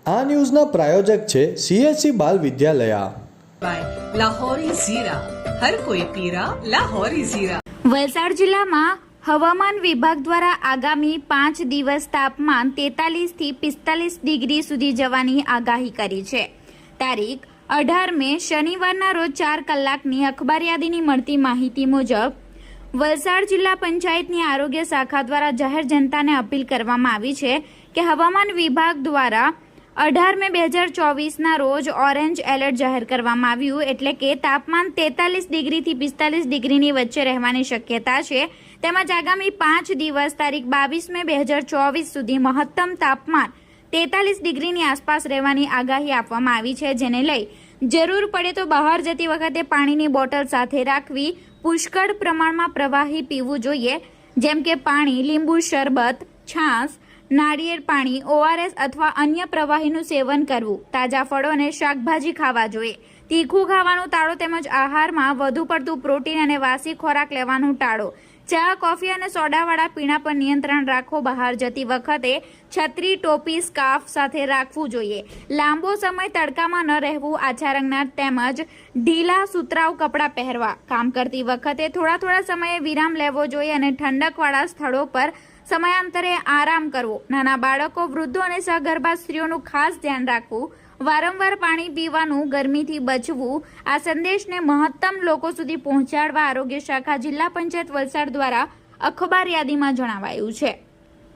આ ન્યૂઝના પ્રાયોજક છે CSC બાલ વિદ્યાલયા। લાહોરી ઝીરા, હર કોઈ પીરા લાહોરી ઝીરા। વલસાડ જિલ્લામાં હવામાન વિભાગ દ્વારા આગામી 5 દિવસ તાપમાન 43 થી 45 ડિગ્રી સુધી જવાની આગાહી કરી છે। તારીખ 18 મે શનિવારના રોજ 4 કલાકની અખબાર યાદીની મળતી માહિતી મુજબ વલસાડ જિલ્લા પંચાયતની આરોગ્ય શાખા દ્વારા જાહેર જનતાને અપીલ કરવામાં આવી છે કે હવામાન વિભાગ દ્વારા 18 મે 2024ના રોજ ઓરેન્જ એલર્ટ જાહેર કરવામાં આવ્યું, એટલે કે તાપમાન 43 ડિગ્રીથી 45 ડિગ્રીની વચ્ચે રહેવાની શક્યતા છે। તેમજ આગામી 5 દિવસ તારીખ 22 મે 2024 સુધી મહત્તમ તાપમાન 43 ડિગ્રીની આસપાસ રહેવાની આગાહી આપવામાં આવી છે, જેને લઈ જરૂર પડે તો બહાર જતી વખતે પાણીની બોટલ સાથે રાખવી, પુષ્કળ પ્રમાણમાં પ્રવાહી પીવું જોઈએ, જેમ કે પાણી, લીંબુ શરબત, છાશ, નાળિયેર પાણી, ORS અથવા અન્ય પ્રવાહીનું સેવન કરવું, તાજા ફળો અને શાકભાજી ખાવા જોઈએ, તીખું ખાવાનું ટાળો તેમજ આહારમાં વધુ પડતું પ્રોટીન અને વાસી ખોરાક લેવાનું ટાળો, ચા, કોફી અને સોડાવાળા પીણા પર નિયંત્રણ રાખો, બહાર જતી વખતે છત્રી, ટોપી, સ્કાર્ફ સાથે રાખવું જોઈએ, લાંબો સમય તડકામાં ન રહેવું, આછા રંગના તેમજ ઢીલા સુતરાઉ કપડાં પહેરવા, કામ કરતી વખતે થોડા સમયે વિરામ લેવો જોઈએ અને ઠંડકવાળા સ્થળો પર સમયાંતરે આરામ કરવો, નાના બાળકો, વૃદ્ધો અને સગર્ભા સ્ત્રીઓનું ખાસ ધ્યાન રાખવું, વારંવાર પાણી પીવાનું, ગરમીથી બચવું। આ સંદેશને મહત્તમ લોકો સુધી પહોંચાડવા આરોગ્ય શાખા જિલ્લા પંચાયત વલસાડ દ્વારા અખબાર યાદીમાં જણાવાયું છે।